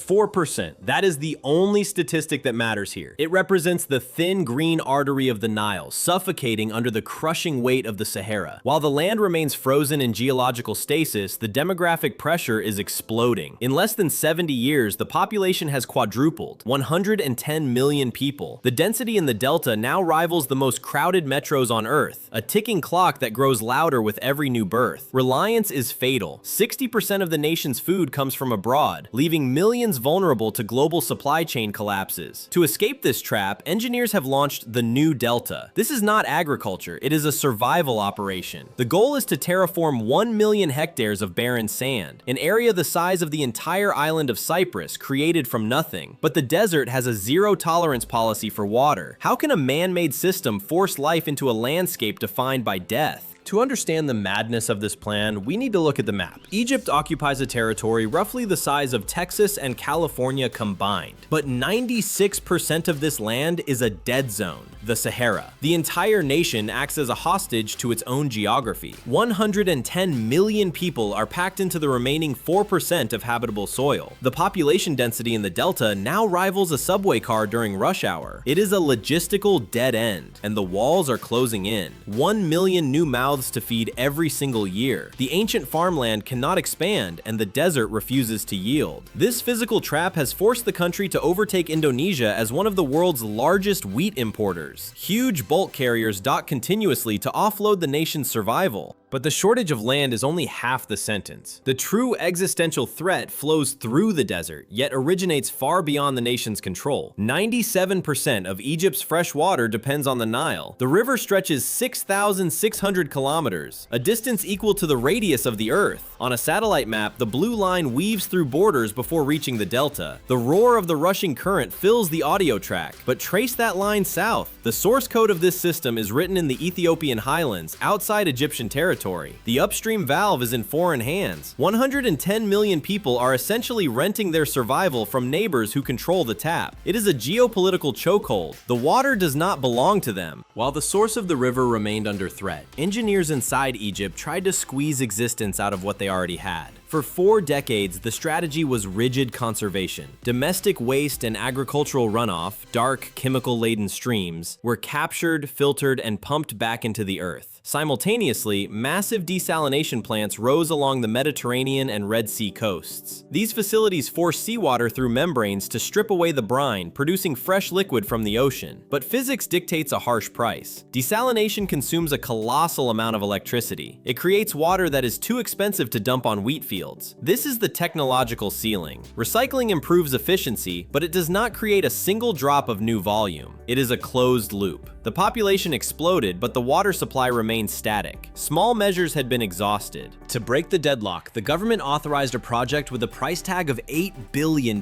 4%. That is the only statistic that matters here. It represents the thin green artery of the Nile, suffocating under the crushing weight of the Sahara. While the land remains frozen in geological stasis, the demographic pressure is exploding. In less than 70 years, the population has quadrupled, 110 million people. The density in the delta now rivals the most crowded metros on Earth, a ticking clock that grows louder with every new birth. Reliance is fatal. 60% of the nation's food comes from abroad, leaving millions vulnerable to global supply chain collapses. To escape this trap, engineers have launched the New Delta. This is not agriculture, it is a survival operation. The goal is to terraform 1 million hectares of barren sand, an area the size of the entire island of Cyprus, created from nothing. But the desert has a zero-tolerance policy for water. How can a man-made system force life into a landscape defined by death? To understand the madness of this plan, we need to look at the map. Egypt occupies a territory roughly the size of Texas and California combined, but 96% of this land is a dead zone, the Sahara. The entire nation acts as a hostage to its own geography. 110 million people are packed into the remaining 4% of habitable soil. The population density in the delta now rivals a subway car during rush hour. It is a logistical dead end, and the walls are closing in. 1 million new mouths to feed every single year. The ancient farmland cannot expand, and the desert refuses to yield. This physical trap has forced the country to overtake Indonesia as one of the world's largest wheat importers. Huge bulk carriers dock continuously to offload the nation's survival. But the shortage of land is only half the sentence. The true existential threat flows through the desert, yet originates far beyond the nation's control. 97% of Egypt's fresh water depends on the Nile. The river stretches 6,600 kilometers, a distance equal to the radius of the Earth. On a satellite map, the blue line weaves through borders before reaching the delta. The roar of the rushing current fills the audio track, but trace that line south. The source code of this system is written in the Ethiopian highlands, outside Egyptian territory. The upstream valve is in foreign hands. 110 million people are essentially renting their survival from neighbors who control the tap. It is a geopolitical chokehold. The water does not belong to them. While the source of the river remained under threat, engineers inside Egypt tried to squeeze existence out of what they already had. For 4 decades, the strategy was rigid conservation. Domestic waste and agricultural runoff, dark, chemical-laden streams, were captured, filtered, and pumped back into the earth. Simultaneously, massive desalination plants rose along the Mediterranean and Red Sea coasts. These facilities force seawater through membranes to strip away the brine, producing fresh liquid from the ocean. But physics dictates a harsh price. Desalination consumes a colossal amount of electricity. It creates water that is too expensive to dump on wheat fields. This is the technological ceiling. Recycling improves efficiency, but it does not create a single drop of new volume. It is a closed loop. The population exploded, but the water supply remained static. Small measures had been exhausted. To break the deadlock, the government authorized a project with a price tag of $8 billion.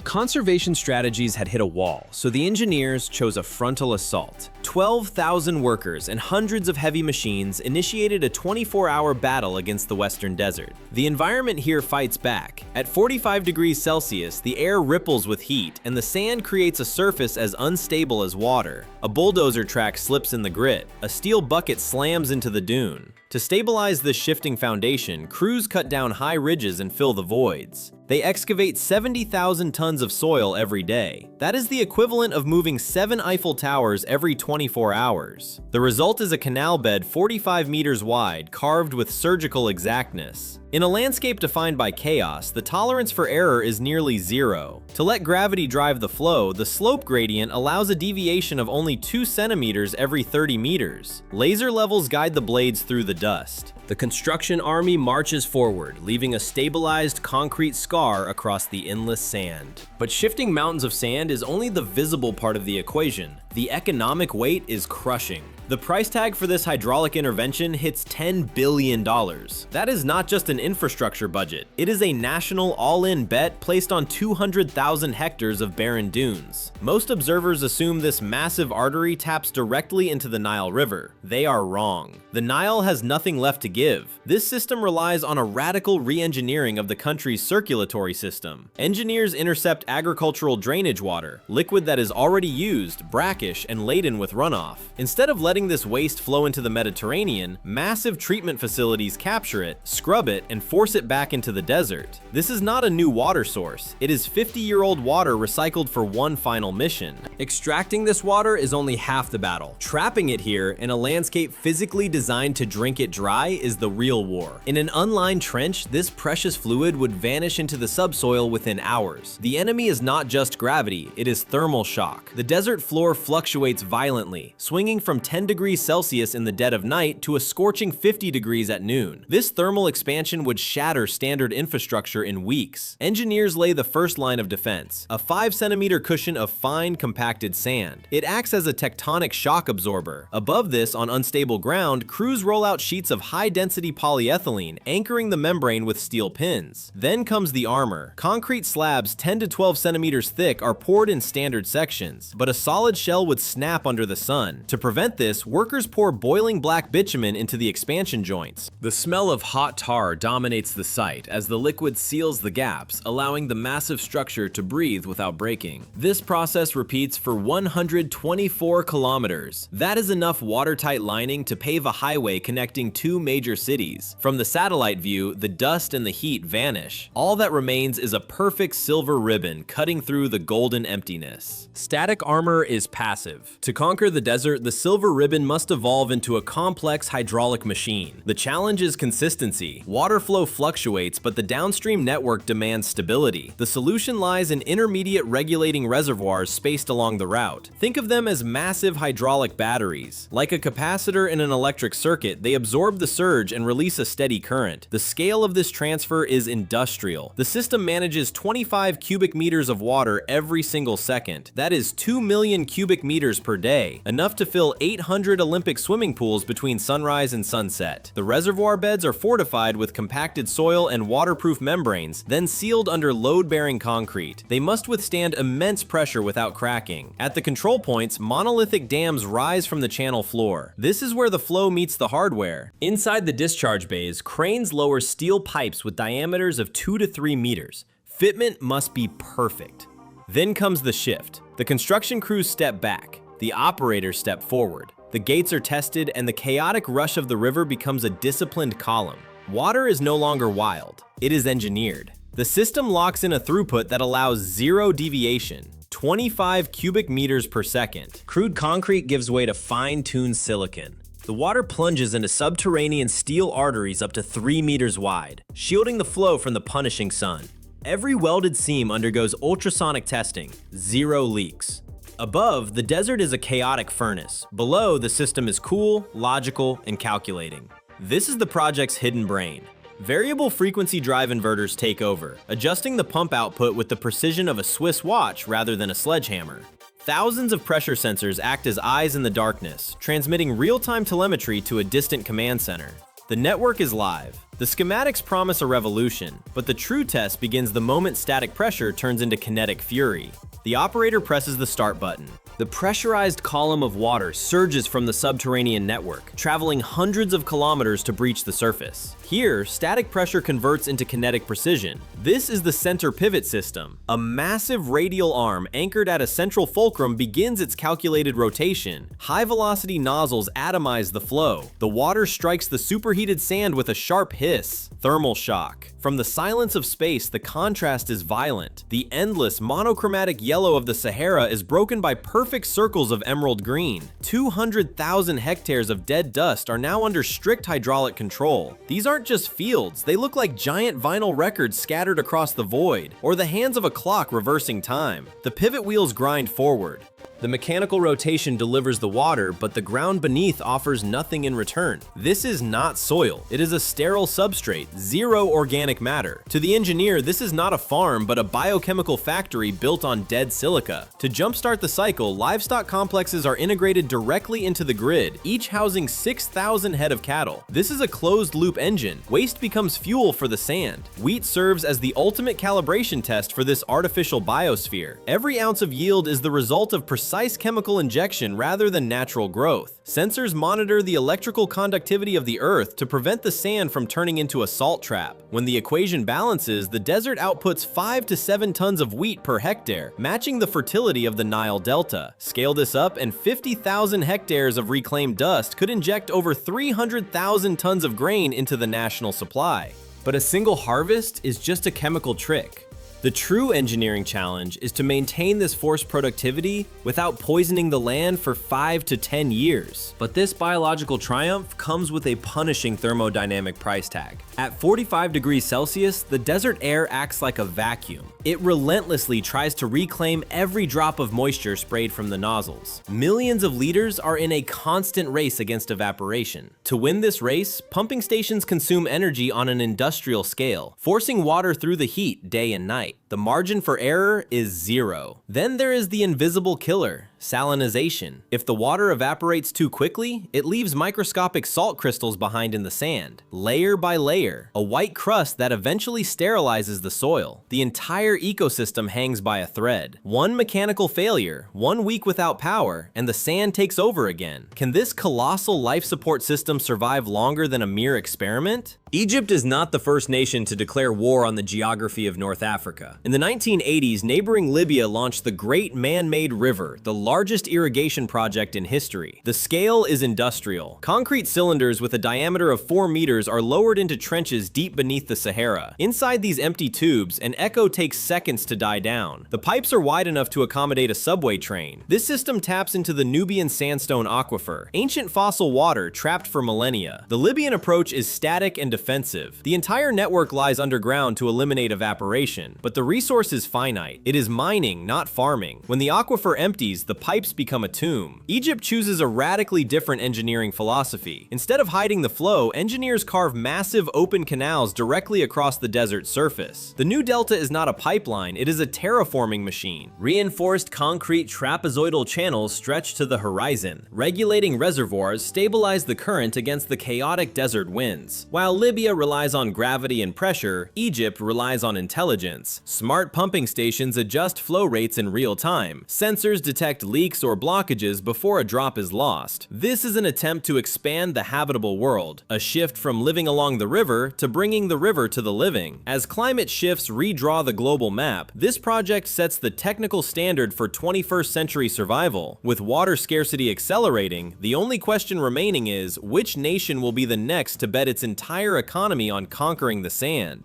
Conservation strategies had hit a wall, so the engineers chose a frontal assault. 12,000 workers and hundreds of heavy machines initiated a 24-hour battle against the western desert. The environment here fights back. At 45 degrees Celsius, the air ripples with heat, and the sand creates a surface as unstable as water. A bulldozer track slips in the grit. A steel bucket slams into the dune. To stabilize this shifting foundation, crews cut down high ridges and fill the voids. They excavate 70,000 tons of soil every day. That is the equivalent of moving 7 Eiffel Towers every 24 hours. The result is a canal bed 45 meters wide, carved with surgical exactness. In a landscape defined by chaos, the tolerance for error is nearly zero. To let gravity drive the flow, the slope gradient allows a deviation of only 2 centimeters every 30 meters. Laser levels guide the blades through the dust. The construction army marches forward, leaving a stabilized concrete scar across the endless sand. But shifting mountains of sand is only the visible part of the equation. The economic weight is crushing. The price tag for this hydraulic intervention hits $10 billion. That is not just an infrastructure budget. It is a national all-in bet placed on 200,000 hectares of barren dunes. Most observers assume this massive artery taps directly into the Nile River. They are wrong. The Nile has nothing left to give. This system relies on a radical re-engineering of the country's circulatory system. Engineers intercept agricultural drainage water, liquid that is already used, brackish, and laden with runoff. Instead of letting this waste flow into the Mediterranean, massive treatment facilities capture it, scrub it, and force it back into the desert. This is not a new water source. It is 50-year-old water recycled for one final mission. Extracting this water is only half the battle. Trapping it here in a landscape physically designed to drink it dry is the real war. In an unlined trench, this precious fluid would vanish into the subsoil within hours. The enemy is not just gravity, it is thermal shock. The desert floor fluctuates violently, swinging from 10 degrees Celsius in the dead of night to a scorching 50 degrees at noon. This thermal expansion would shatter standard infrastructure in weeks. Engineers lay the first line of defense, a 5-centimeter cushion of fine, compacted sand. It acts as a tectonic shock absorber. Above this, on unstable ground, crews roll out sheets of high-density polyethylene, anchoring the membrane with steel pins. Then comes the armor. Concrete slabs 10 to 12 centimeters thick are poured in standard sections, but a solid shell would snap under the sun. To prevent this, workers pour boiling black bitumen into the expansion joints. The smell of hot tar dominates the site as the liquid seals the gaps, allowing the massive structure to breathe without breaking. This process repeats for 124 kilometers. That is enough watertight lining to pave a highway connecting two major cities. From the satellite view, the dust and the heat vanish. All that remains is a perfect silver ribbon cutting through the golden emptiness. Static armor is passive. To conquer the desert, the silver ribbon must evolve into a complex hydraulic machine. The challenge is consistency. Water flow fluctuates, but the downstream network demands stability. The solution lies in intermediate regulating reservoirs spaced along the route. Think of them as massive hydraulic batteries. Like a capacitor in an electric circuit, they absorb the surge and release a steady current. The scale of this transfer is industrial. The system manages 25 cubic meters of water every single second. That is 2 million cubic meters per day, enough to fill 800 Olympic swimming pools between sunrise and sunset. The reservoir beds are fortified with compacted soil and waterproof membranes, then sealed under load-bearing concrete. They must withstand immense pressure without cracking. At the control points, monolithic dams rise from the channel floor. This is where the flow meets the hardware. Inside the discharge bays, cranes lower steel pipes with diameters of 2 to 3 meters. Fitment must be perfect. Then comes the shift. The construction crews step back. The operators step forward. The gates are tested, and the chaotic rush of the river becomes a disciplined column. Water is no longer wild. It is engineered. The system locks in a throughput that allows zero deviation, 25 cubic meters per second. Crude concrete gives way to fine-tuned silicon. The water plunges into subterranean steel arteries up to 3 meters wide, shielding the flow from the punishing sun. Every welded seam undergoes ultrasonic testing, 0 leaks. Above, the desert is a chaotic furnace. Below, the system is cool, logical, and calculating. This is the project's hidden brain. Variable frequency drive inverters take over, adjusting the pump output with the precision of a Swiss watch rather than a sledgehammer. Thousands of pressure sensors act as eyes in the darkness, transmitting real-time telemetry to a distant command center. The network is live. The schematics promise a revolution, but the true test begins the moment static pressure turns into kinetic fury. The operator presses the start button. The pressurized column of water surges from the subterranean network, traveling hundreds of kilometers to breach the surface. Here, static pressure converts into kinetic precision. This is the center pivot system. A massive radial arm anchored at a central fulcrum begins its calculated rotation. High-velocity nozzles atomize the flow. The water strikes the superheated sand with a sharp hiss. Thermal shock. From the silence of space, the contrast is violent. The endless, monochromatic yellow of the Sahara is broken by perfect circles of emerald green. 200,000 hectares of dead dust are now under strict hydraulic control. These aren't just fields, they look like giant vinyl records scattered across the void, or the hands of a clock reversing time. The pivot wheels grind forward. The mechanical rotation delivers the water, but the ground beneath offers nothing in return. This is not soil. It is a sterile substrate, zero organic matter. To the engineer, this is not a farm, but a biochemical factory built on dead silica. To jumpstart the cycle, livestock complexes are integrated directly into the grid, each housing 6,000 head of cattle. This is a closed-loop engine. Waste becomes fuel for the sand. Wheat serves as the ultimate calibration test for this artificial biosphere. Every ounce of yield is the result of precise precise chemical injection rather than natural growth. Sensors monitor the electrical conductivity of the earth to prevent the sand from turning into a salt trap. When the equation balances, the desert outputs 5 to 7 tons of wheat per hectare, matching the fertility of the Nile Delta. Scale this up, and 50,000 hectares of reclaimed dust could inject over 300,000 tons of grain into the national supply. But a single harvest is just a chemical trick. The true engineering challenge is to maintain this forced productivity without poisoning the land for 5 to 10 years. But this biological triumph comes with a punishing thermodynamic price tag. At 45 degrees Celsius, the desert air acts like a vacuum. It relentlessly tries to reclaim every drop of moisture sprayed from the nozzles. Millions of liters are in a constant race against evaporation. To win this race, pumping stations consume energy on an industrial scale, forcing water through the heat day and night. The margin for error is zero. Then there is the invisible killer, salinization. If the water evaporates too quickly, it leaves microscopic salt crystals behind in the sand, layer by layer, a white crust that eventually sterilizes the soil. The entire ecosystem hangs by a thread. One mechanical failure, 1 week without power, and the sand takes over again. Can this colossal life support system survive longer than a mere experiment? Egypt is not the first nation to declare war on the geography of North Africa. In the 1980s, neighboring Libya launched the Great Man-Made River, the largest irrigation project in history. The scale is industrial. Concrete cylinders with a diameter of 4 meters are lowered into trenches deep beneath the Sahara. Inside these empty tubes, an echo takes seconds to die down. The pipes are wide enough to accommodate a subway train. This system taps into the Nubian sandstone aquifer, ancient fossil water trapped for millennia. The Libyan approach is static and defensive. The entire network lies underground to eliminate evaporation, but the resource is finite. It is mining, not farming. When the aquifer empties, the pipes become a tomb. Egypt chooses a radically different engineering philosophy. Instead of hiding the flow, engineers carve massive open canals directly across the desert surface. The new delta is not a pipeline, it is a terraforming machine. Reinforced concrete trapezoidal channels stretch to the horizon. Regulating reservoirs stabilize the current against the chaotic desert winds. While Libya relies on gravity and pressure, Egypt relies on intelligence. Smart pumping stations adjust flow rates in real time. Sensors detect leaks or blockages before a drop is lost. This is an attempt to expand the habitable world, a shift from living along the river to bringing the river to the living. As climate shifts redraw the global map, this project sets the technical standard for 21st century survival. With water scarcity accelerating, the only question remaining is, which nation will be the next to bet its entire economy on conquering the sand?